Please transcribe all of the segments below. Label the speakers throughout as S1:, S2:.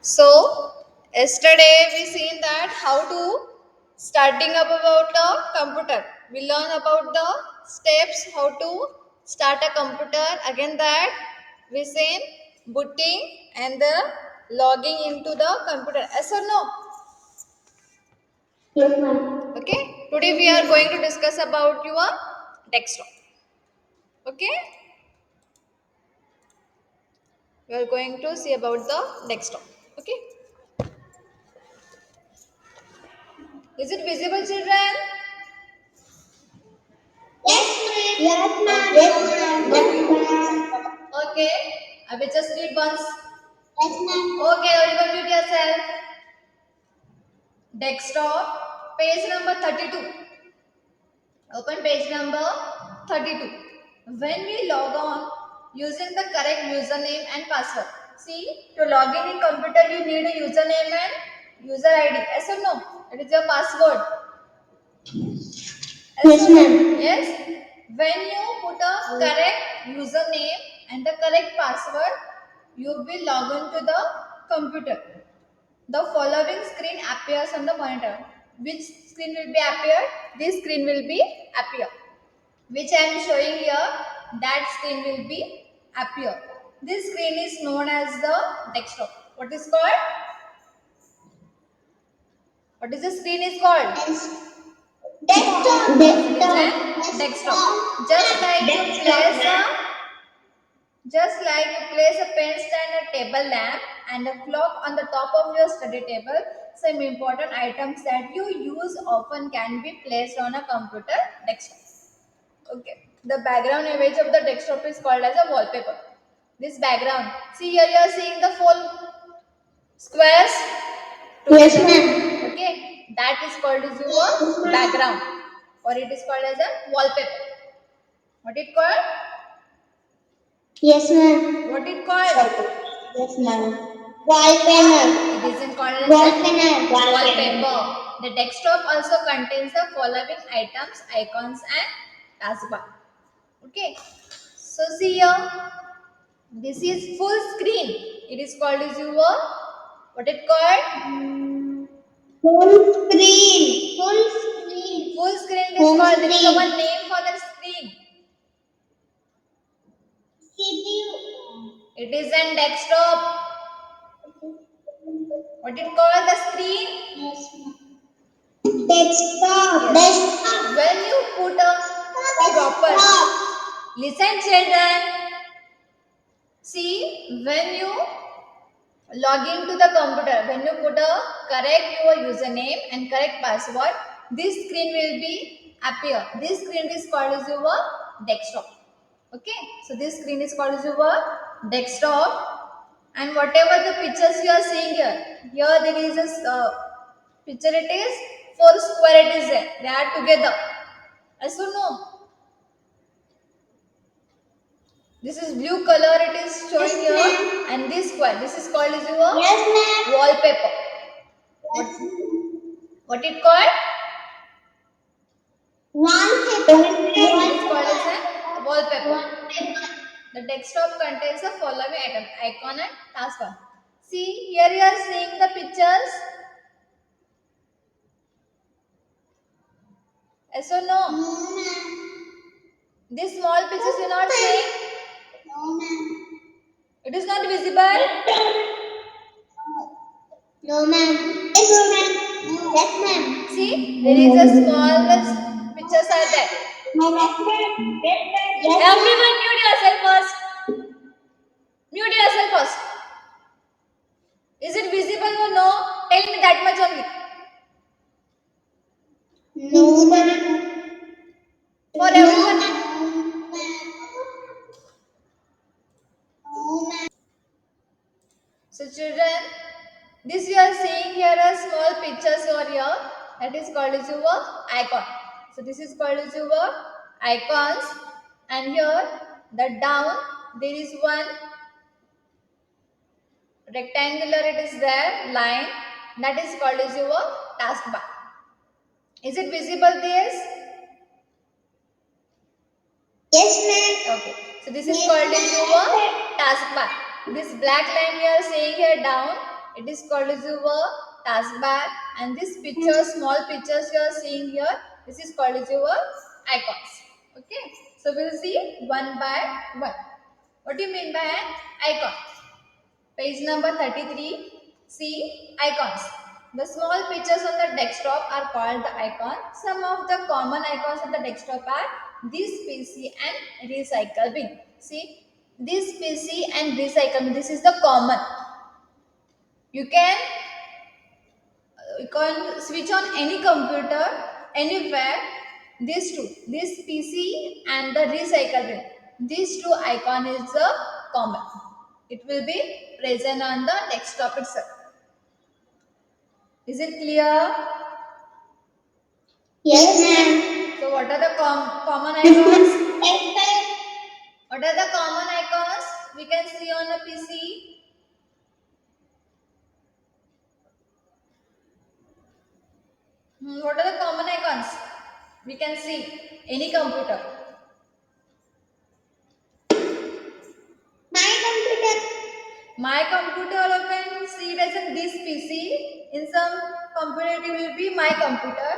S1: So yesterday we seen that how to starting up about a computer. We learn about the steps how to start a computer. Again that we seen booting and the logging into the computer. Yes or no?
S2: Yes, ma'am.
S1: Okay. Today we are going to discuss about your desktop. Okay. We are going to see about the desktop. Okay. Is it visible, children?
S2: Yes, ma'am. Yes, ma'am. Yes, ma'am. Yes, ma'am.
S1: Okay, I will just read once.
S2: Yes, ma'am.
S1: Okay, everyone mute yourself. Desktop, page number 32. Open page number 32. When we log on using the correct username and password. See, to log in computer you need a username and user ID. Yes or no? It is your password. Yes
S2: Yes,
S1: or no?
S2: ma'am.
S1: Yes. When you put a correct username and the correct password, you will log into the computer. The following screen appears on the monitor. Which screen will be appear? This screen will be appear. Which I am showing here, that screen will be appear. This screen is known as the desktop. What is called? What is the screen is called?
S2: Desktop.
S1: It is
S2: Desktop.
S1: a desktop.
S2: Desktop.
S1: Just like you
S2: Desktop,
S1: place
S2: ma'am.
S1: a Just like you place a pen stand, a table lamp, and a clock on the top of your study table, some important items that you use often can be placed on a computer desktop. Okay. The background image of the desktop is called as a wallpaper. This background. See here you are seeing the full squares
S2: Yes,
S1: together.
S2: ma'am.
S1: Okay. That is called as your background, or it is called as a wallpaper. What it called?
S2: Yes, ma'am.
S1: What it called?
S2: Sorry. Yes, ma'am. Wallpaper.
S1: It is called as
S2: Wallpaper.
S1: a
S2: Wallpaper.
S1: wallpaper. The desktop also contains the following items, icons and taskbar. Okay. So see here, this is full screen. It is called as your what it called?
S2: Full screen. Full screen.
S1: Full screen. It is
S2: Home
S1: called. There is a one
S2: screen.
S1: name for the screen.
S2: CPU.
S1: It is an desktop. What it called the screen?
S2: Yes, ma'am. Desktop.
S1: Yes.
S2: Desktop.
S1: When you put a proper,
S2: Desktop.
S1: listen children. See, when you log into the computer, when you put a correct your username and correct password, this screen will be appear. This screen is called as your desktop. Okay, so this screen is called as your desktop, and whatever the pictures you are seeing here there is a picture. It is four square. It is there. They are together. As you know, this is blue color. It is
S2: Yes,
S1: showing here,
S2: ma'am.
S1: and this square. This is called as your
S2: Yes, ma'am.
S1: wallpaper. What
S2: Yes.
S1: what it called?
S2: Wallpaper.
S1: It is called as
S2: Wallpaper.
S1: a wallpaper.
S2: Wallpaper.
S1: The desktop contains the following item, icon and taskbar. See, here you are seeing the pictures. Yes or no?
S2: No, ma'am.
S1: These small pictures you are not seeing.
S2: No, ma'am.
S1: It is not visible.
S2: No, ma'am. Yes, ma'am. Yes, ma'am.
S1: See, there is a small pictures are there.
S2: No, ma'am. Yes, ma'am.
S1: Everyone mute yourself first. Mute yourself first. Is it visible or no? Tell me that much only.
S2: No, ma'am.
S1: For
S2: No,
S1: everyone.
S2: ma'am. No, ma'am.
S1: So children, this you are seeing here a small pictures over here, that is called as your icon. So this is called as your icons, and here the down there is one rectangular, it is there line, that is called as your taskbar. Is it visible this?
S2: Yes, ma'am.
S1: Okay. So this is called as your taskbar. This black line we are seeing here down, it is called as your taskbar, and this picture, small pictures you are seeing here, this is called as your icons. Okay, so we'll see one by one. What do you mean by an icon? Page number 33. See icons. The small pictures on the desktop are called the icon. Some of the common icons on the desktop are this PC and recycle bin. See, this PC and recycle bin, this is the common. You can switch on any computer anywhere. These two, this PC and the recycle bin, these two icon is the common. It will be present on the desktop itself. Is it clear?
S2: Yes, ma'am.
S1: So what are the common icons?
S2: Yes, ma'am.
S1: What are the common icons we can see on a PC? What are the common icons we can see any computer?
S2: My computer.
S1: My computer, you can see it as in this PC. In some computer it will be my computer,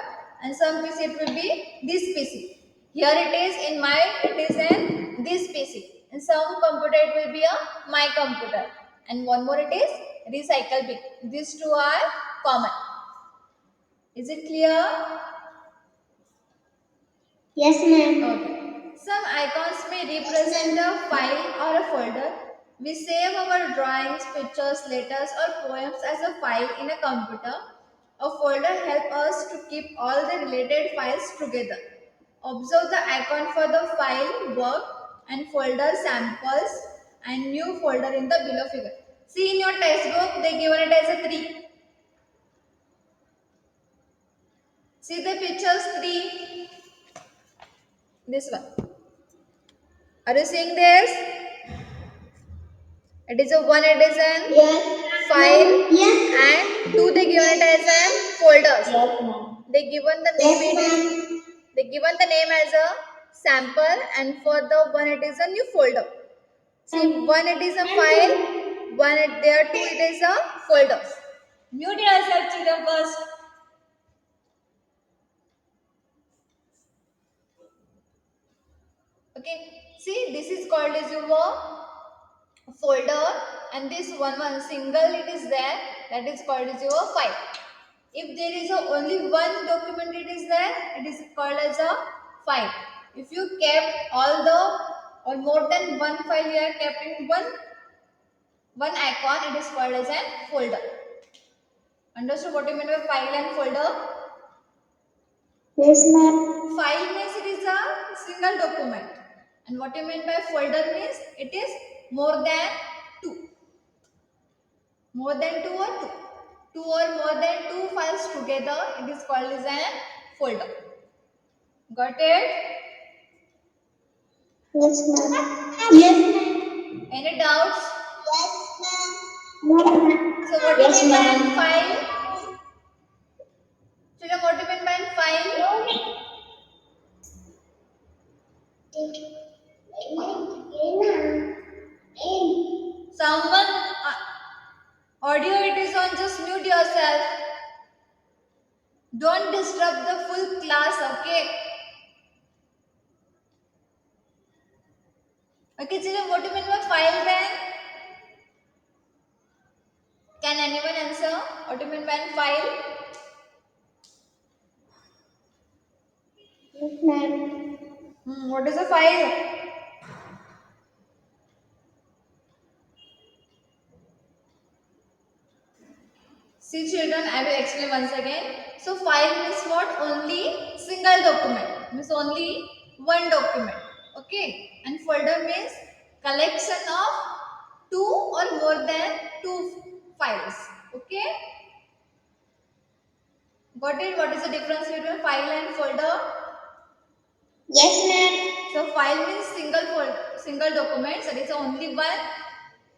S1: and some PC it will be this PC. Here it is in my, it is in this PC. In some computer it will be a my computer, and one more it is recycle bin. These two are common. Is it clear?
S2: Yes, ma'am.
S1: Okay. Some icons may represent a file or a folder. We save our drawings, pictures, letters, or poems as a file in a computer. A folder helps us to keep all the related files together. Observe the icon for the file, work, and folder samples and new folder in the below figure. See, in your textbook, they given it as a 3. See the pictures 3. This one. Are you seeing this? It is a one, it is an
S2: Yes.
S1: file,
S2: Yes.
S1: and 2 they given it as an folders.
S2: Yes, ma'am.
S1: They given the name,
S2: Yes,
S1: it is,
S2: ma'am.
S1: they given the name as a sample, and for the one it is a new folder. See, one it is a file, one it, there, two it is a folders. Mute yourself, children, first. Okay, see, this is called as your folder, and this one single it is there, that is called as your file. If there is only one document it is there, it is called as a file. If you kept all the or more than one file you are kept in one icon, it is called as a folder. Understood what you mean by file and folder?
S2: Yes, ma'am.
S1: File means it is a single document, and what you mean by folder means it is more than two. More than two or two. Two or more than two files together, it is called as a folder. Got it?
S2: Yes, ma'am. Yes, ma'am.
S1: Any doubts?
S2: Yes, ma'am. Yes, ma'am.
S1: So what do you mean by file? Children, what do you mean by file? Someone audio it is on, just mute yourself. Don't disturb the full class, okay? Okay, children, what do you mean by file then? Can anyone answer? What do you mean by file?
S2: Yes, ma'am.
S1: What is a file? See children, I will explain once again. So file means what? Only single document. Means only one document. Okay. And folder means collection of two or more than two files. Okay. Got it? What is the difference between file and folder?
S2: Yes, ma'am.
S1: So file means single document. So it is only one,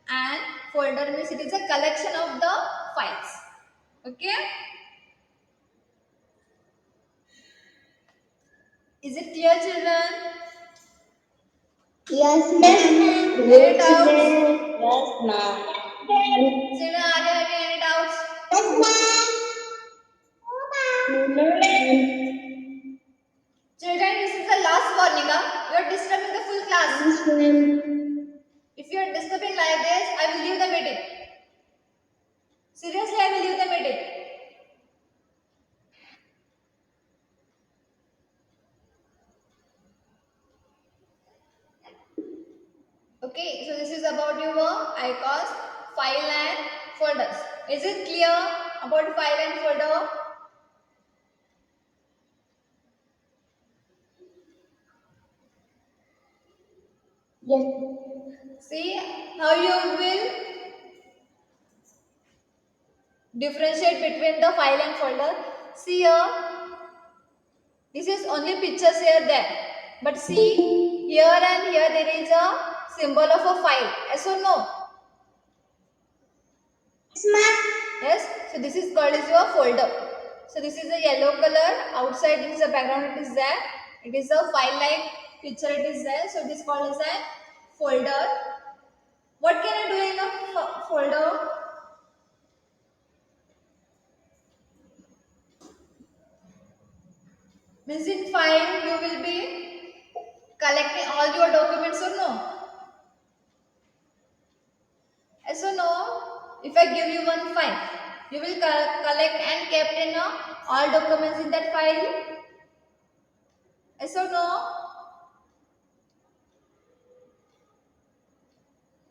S1: and folder means it is a collection of the files. Okay. Is it clear, children?
S2: Yes, ma'am.
S1: Any doubts?
S2: Yes, ma'am.
S1: Children, are there any doubts? folders. Is it clear about file and folder?
S2: Yes.
S1: See how you will differentiate between the file and folder. See here, this is only pictures here there. But see here and here there is a symbol of a file. Yes or no?
S2: Yes, ma'am.
S1: Yes. So this is called as your folder. So this is a yellow color. Outside it is a background. It is there. It is a file-like picture. It is there. So it is called as a folder. What can I do in a folder? Means in file you will be collecting all your documents or no? Yes or no? If I give you one file, you will collect and kept in all documents in that file. Yes or no?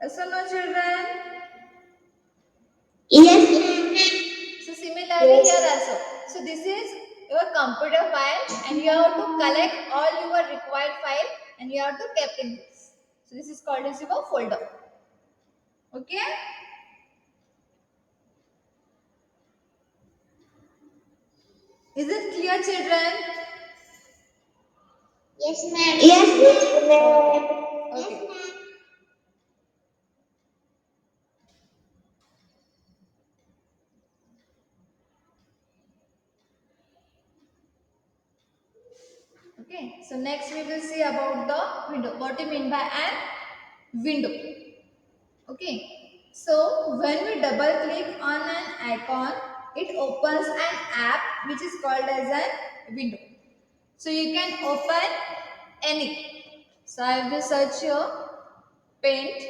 S1: Yes or no, children?
S2: Yes, ma'am.
S1: So similarly
S2: Yes.
S1: here also. So this is your computer file and you have to collect all your required file and you have to kept in this. So this is called as your folder. Okay? Is it clear, children?
S2: Yes, ma'am. Yes, ma'am.
S1: Okay.
S2: Yes,
S1: Okay.
S2: ma'am.
S1: Okay. So next we will see about the window. What do you mean by an window? Okay. So when we double click on an icon, it opens an app which is called as a window. So you can open any. So I will search here paint.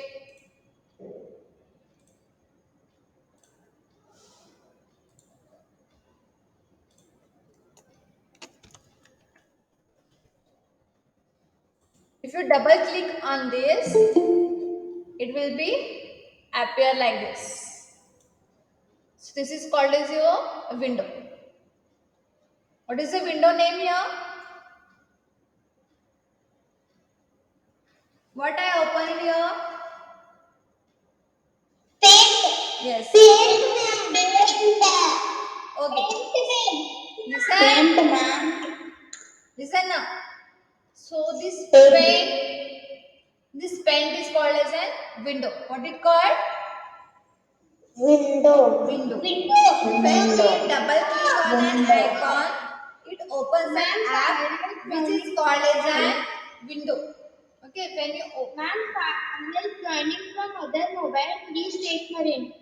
S1: If you double click on this, it will be appear like this. So this is called as your window. What is the window name here? What I opened here?
S2: Paint.
S1: Yes.
S2: Paint, ma'am. Paint.
S1: Okay.
S2: Paint,
S1: Listen.
S2: ma'am.
S1: Listen now. So
S2: Paint.
S1: this paint is called as a window. What it called?
S2: Window.
S1: Window.
S2: Window.
S1: When we
S2: Window.
S1: double click on an
S2: Window.
S1: icon, it opens an app which is called as a window. Okay, when you open.
S2: Ma'am, Kamil joining from other mobile. Please take her in.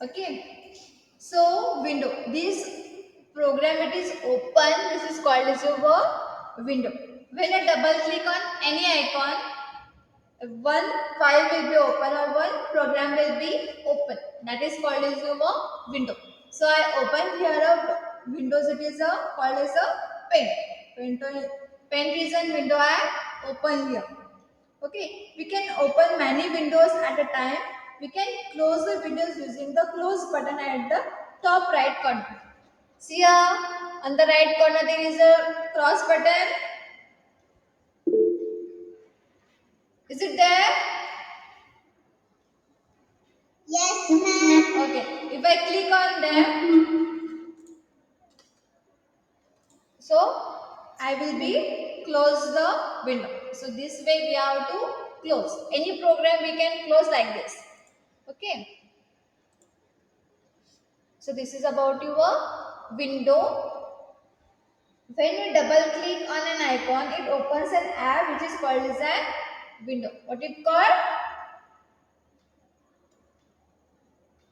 S1: Okay, so window. This program it is open. This is called as a window. When I double click on any icon, one file will be open or one program will be open. That is called as a window. So I open here a windows. It is called as a pen. Pen is a window I open here. Okay, we can open many windows at a time. We can close the windows using the close button at the top right corner. See here on the right corner there is a cross button. Is it there?
S2: Yes, ma'am.
S1: Okay, if I click on them, so I will be close the window. So this way we have to close. Any program we can close like this. Okay. So this is about your window. When you double click on an icon, it opens an app which is called as a window. What it called?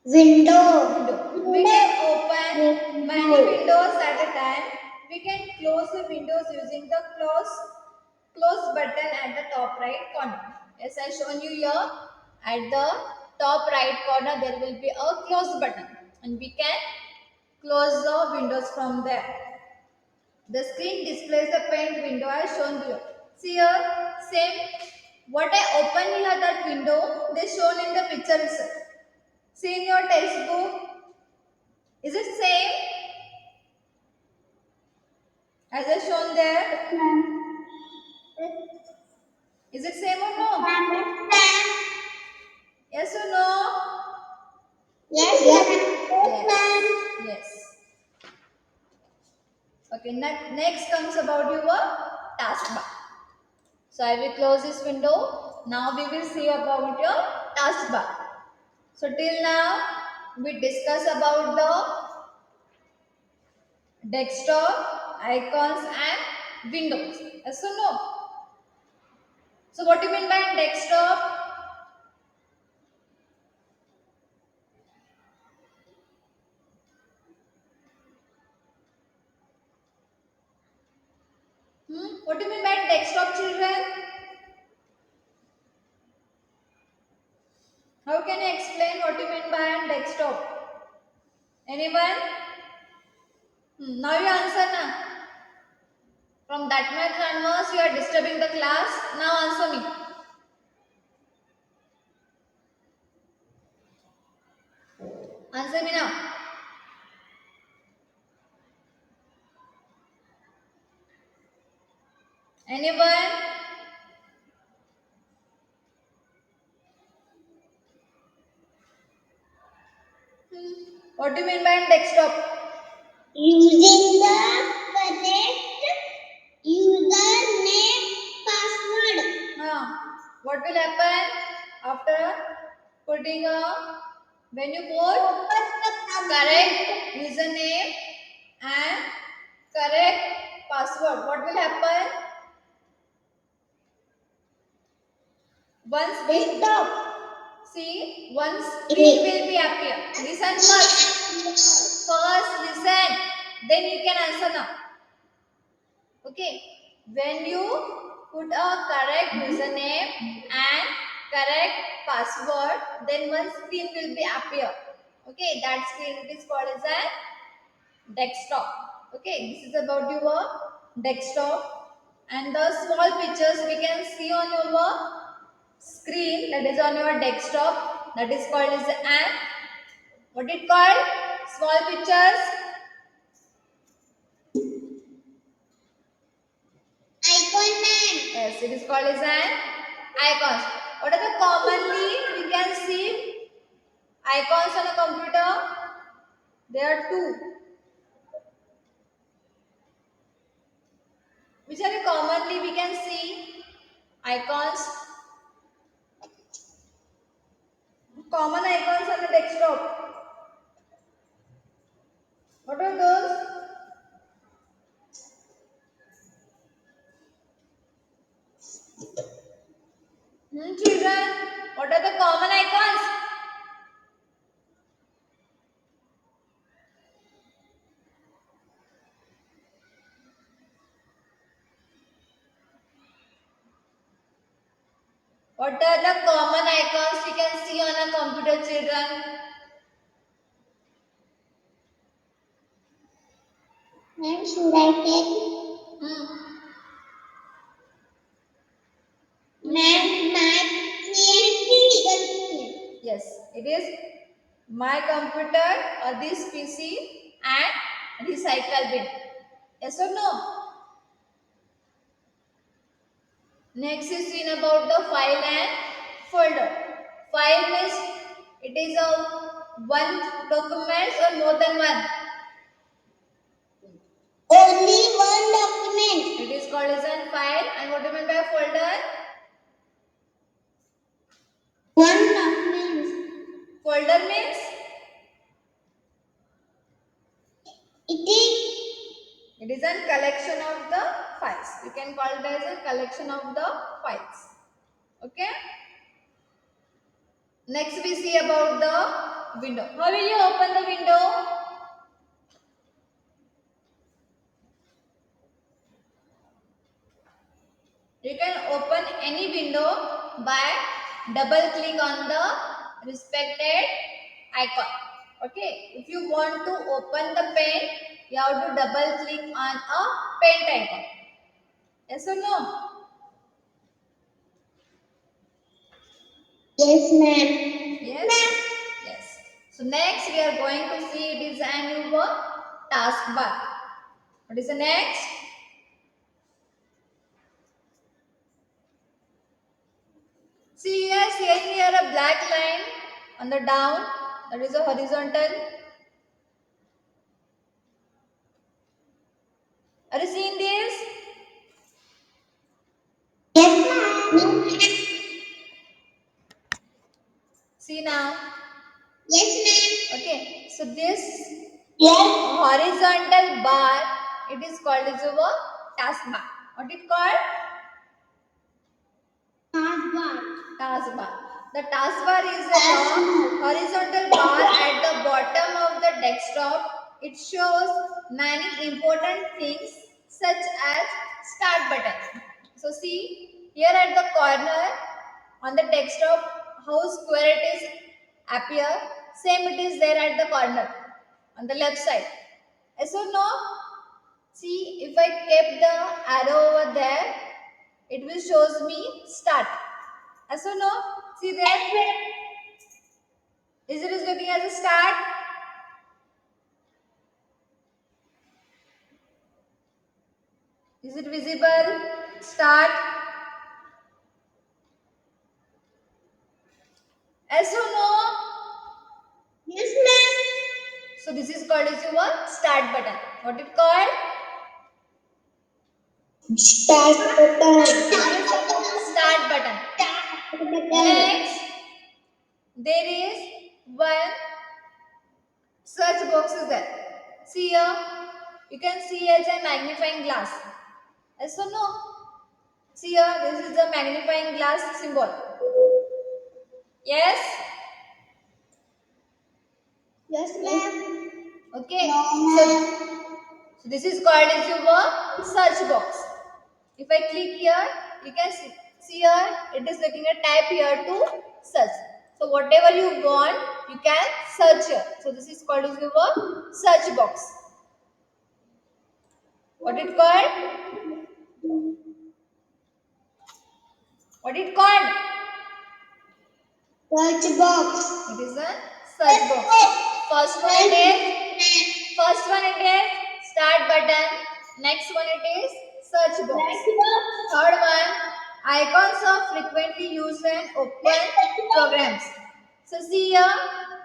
S2: Window.
S1: Window. We can open many windows at a time. We can close the windows using the close button at the top right corner. As I shown you here, at the top right corner there will be a close button. and we can close the windows from there. The screen displays the paint window as shown below. See here, same. What I open here that window, they shown in the picture itself. See in your textbook, is it same as I shown there? Is it same or no? Yes or no?
S2: Yes,
S1: Yes. Yes. Okay, next comes about your taskbar. So I will close this window. Now we will see about your taskbar. So till now we discuss about the desktop, icons and windows. Yes or no? So what do you mean by desktop? What do you mean by desktop, children? How can you explain what you mean by desktop? Anyone? Now you answer now. From that much onwards you are disturbing the class. Now answer me. Answer me now. Anyone? What do you mean by desktop?
S2: using the correct username password.
S1: What will happen after putting when you put correct username and correct password? What will happen? Once we see, one screen will be appear. Listen first. First listen. Then you can answer now. Okay. When you put a correct username and correct password, then one screen will be appear. Okay. That screen is called as a desktop. Okay. This is about your desktop. And the small pictures we can see on your screen, that is on your desktop, that is called as an what it called, small pictures.
S2: Icon man.
S1: Yes, it is called as an icons. What are the commonly we can see icons on a computer? There are two. Which are the commonly we can see icons, common icons on the desktop? What are those? Children, what are the common icons? What are the common icons you can see on a computer, children?
S2: When should I take? My PC.
S1: Yes, it is my computer or this PC and recycle bin. Yes or no? Next is seen about the file and folder. File means it is a one document or more than one.
S2: Only one document.
S1: It is called as a file. And what do you mean by folder?
S2: One document.
S1: Folder means it is a collection of the files. You can call it as a collection of the files. Okay. Next we see about the window. How will you open the window? You can open any window by double click on the respected icon. Okay, if you want to open the pen, you have to double click on a pen icon. Yes or no?
S2: Yes, ma'am.
S1: Yes. Yes. So next we are going to see it is a new taskbar. What is the next? See here, seeing here a black line on the down. That is a horizontal. Are you seeing this?
S2: Yes, ma'am.
S1: See now.
S2: Yes,
S1: Okay. So this
S2: ma'am. Yes.
S1: horizontal bar, it is called as a taskbar. What it called?
S2: Taskbar.
S1: Taskbar. The taskbar is a
S2: Taskbar.
S1: horizontal bar at the bottom of the desktop. It shows many important things such as start button. So see here at the corner on the desktop how square it is appear. Same it is there at the corner on the left side. Yes or no? See if I kept the arrow over there, it will shows me start. Yes or no? See there? Is it is looking as a start? Is it visible? Start. Yes or no?
S2: Yes, ma'am.
S1: So this is called as your start button. What it called?
S2: Start button.
S1: It is start button.
S2: Start button.
S1: Next, there is one search box is there. See here, you can see as a magnifying glass. Yes or no? See here, this is the magnifying glass symbol. Yes?
S2: Yes, ma'am.
S1: Okay.
S2: No,
S1: So,
S2: ma'am.
S1: so this is called as your search box. If I click here, you can see here, it is looking a type here to search. So whatever you want, you can search here. So this is called as your search box. What it called? What it called?
S2: Search box.
S1: It is a search box. First one it is, first one it is start button. Next one it is search box.
S2: Search box.
S1: Third one, icons of frequently used and open programs. So see here,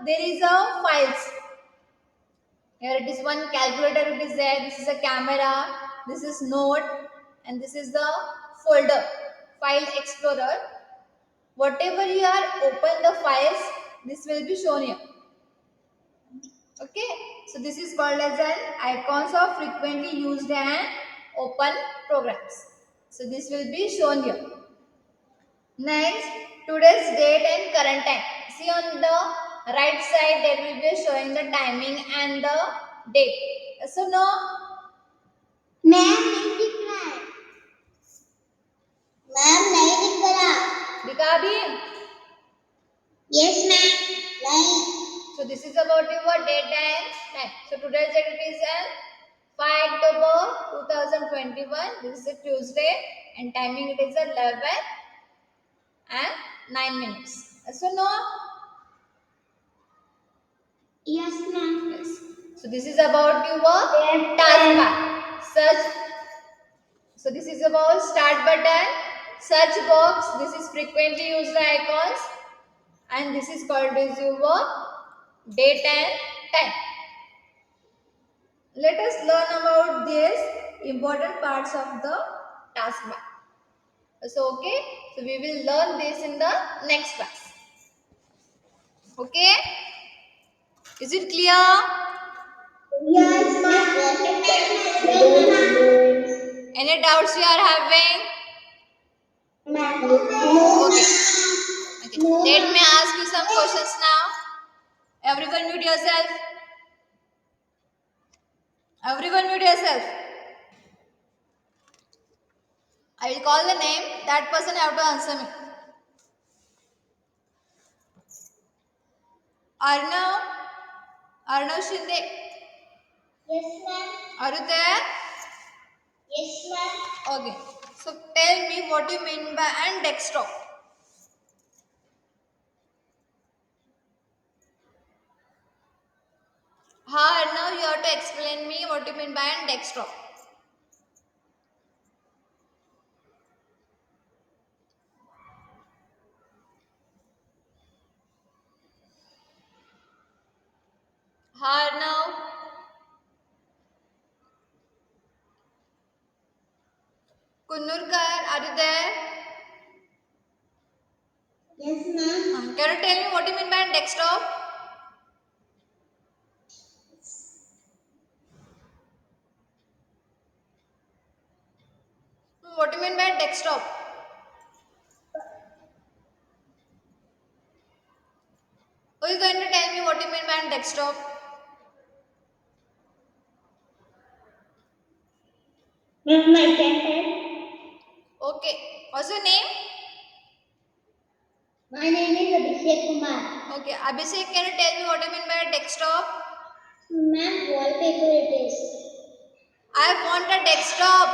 S1: there is a files. Here it is one calculator, it is there. This is a camera. This is note, and this is the folder, file explorer. Whatever you are open the files, this will be shown here. Okay, so this is called as an icons of frequently used and open programs. So this will be shown here. Next, today's date and current time. See on the right side, there will be showing the timing and the date. Yes or no?
S2: Ma'am नहीं दिख रहा है ma'am नहीं दिख रहा
S1: दिखा अभी.
S2: Yes ma'am नहीं
S1: So this is about your date and time. So today's date is 5 October 2021. This is a Tuesday and timing it is 11 and 9 minutes. Yes or no?
S2: Yes ma'am
S1: Yes. So this is about your
S2: Yes,
S1: taskbar. Search. So this is about start button, search box. This is frequently used icons, and this is called as your date and time. Let us learn about these important parts of the taskbar. So okay, so we will learn this in the next class. Okay, is it clear?
S2: Yes ma'am
S1: Any doubts you are having?
S2: Ma'am
S1: Okay. Okay. Let me ask you some questions now. Everyone mute yourself. Everyone mute yourself. I will call the name. That person have to answer me. Arnav, Arnav Shinde,
S2: Yes, ma'am.
S1: are you there?
S2: Yes, ma'am.
S1: Okay. So tell me what you mean by and desktop. Now you have to explain me what you mean by and desktop. Now, Kunurkar, are you there?
S2: Yes, ma'am.
S1: Can you tell me what you mean by desktop? What do you mean by desktop? Who is going to tell me what you mean by desktop?
S2: Ma'am, I can tell.
S1: Okay. What's your name?
S2: My name is Abhishek Kumar.
S1: Okay. Abhishek, can you tell me what you mean by desktop?
S2: Ma'am, wallpaper it is.
S1: I want a desktop.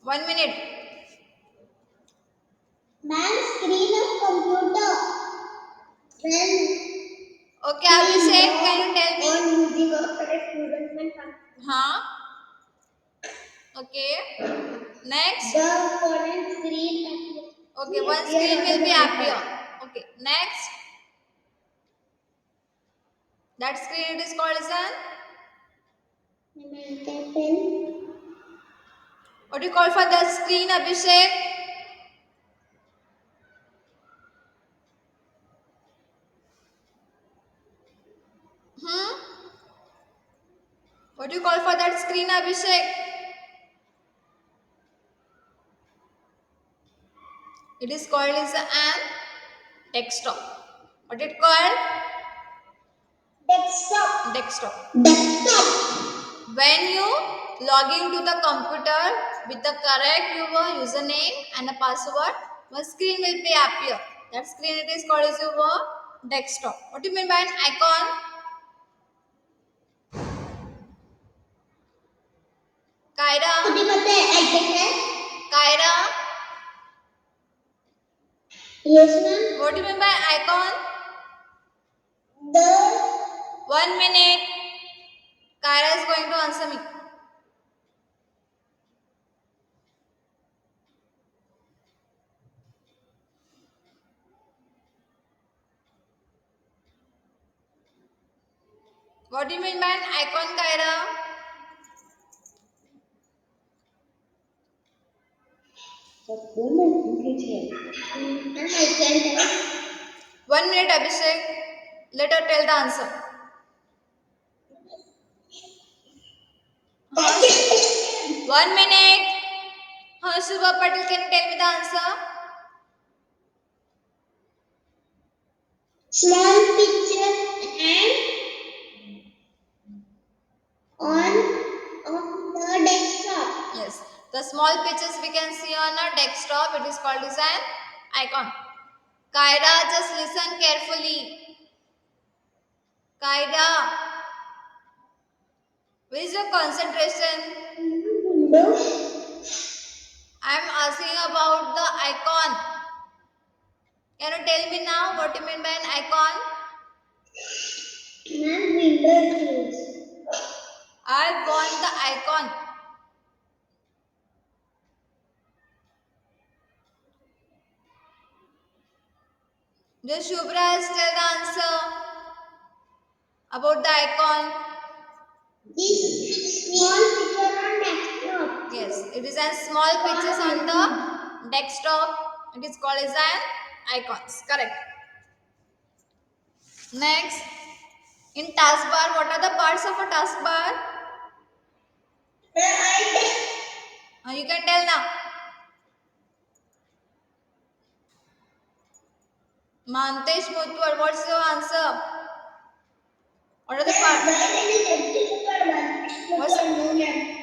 S1: 1 minute.
S2: Ma'am, screen of computer. When
S1: Okay, Abhishek, can you tell me?
S2: on using of correct measurement.
S1: Huh? Okay. Next.
S2: The current screen
S1: Okay, one screen will be appear. Okay. Next. That screen it is called as an. What do you call for that screen, Abhishek? What do you call for that screen, Abhishek? It is called as an desktop. What it called?
S2: Desktop.
S1: Desktop.
S2: Desktop.
S1: When you log into the computer with the correct your username and a password, one screen will be appear. That screen it is called as your desktop. What do you mean by an icon? Kyra,
S2: मुझे पता है icon है.
S1: Kyra,
S2: Yes, ma'am.
S1: what do you mean by icon?
S2: The
S1: 1 minute. Kyra is going to answer me. What do you mean by an icon, Kyra?
S2: ma'am, I can tell.
S1: 1 minute, Abhishek. Let her tell the answer. Huh? 1 minute. Shubha Patel, can you tell me the answer?
S2: Small picture and on the desktop.
S1: Yes. The small pictures we can see on a desktop, it is called as an icon. Kyra, just listen carefully. Kyra, where is your concentration?
S2: Window.
S1: I am asking about the icon. Can you tell me now what you mean by an icon?
S2: Ma'am, window keys.
S1: I want the icon. Just Shubhra has tell the answer about the icon.
S2: This small picture on desktop.
S1: Yes, it is a small pictures on the desktop. It is called as an icons. Correct. Next, in taskbar, what are the parts of a taskbar?
S2: The item.
S1: You can tell now. Mantesh Mutwar, what's your answer? What are the parts?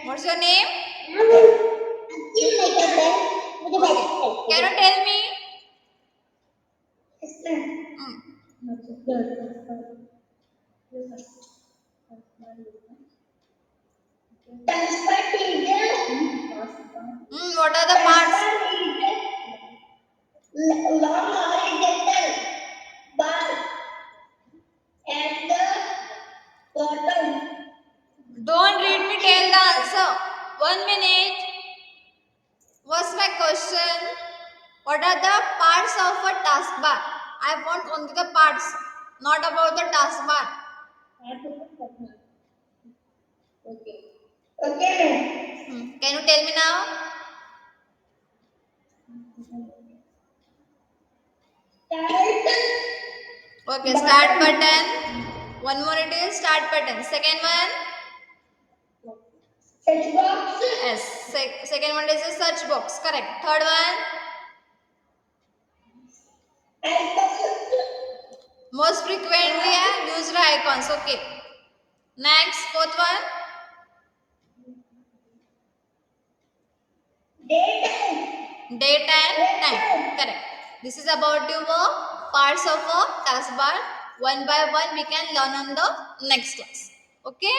S1: What's your name? Can you tell me?
S2: Taskbar teacher.
S1: What are the parts?
S2: Long horizontal bar at the bottom.
S1: Don't read me, tell the answer. 1 minute. What's my question? What are the parts of a taskbar? I want only the parts, not about the taskbar.
S2: Okay. Okay.
S1: Can you tell me now? Okay, start button. One more it is start button. Second one,
S2: Search box.
S1: yes. Second one is a search box. Correct. Third one, most frequently used icons. Okay. Next, fourth one,
S2: Daytime.
S1: date and time. Correct. This is about your parts of a taskbar. One by one, we can learn on the next class. Okay.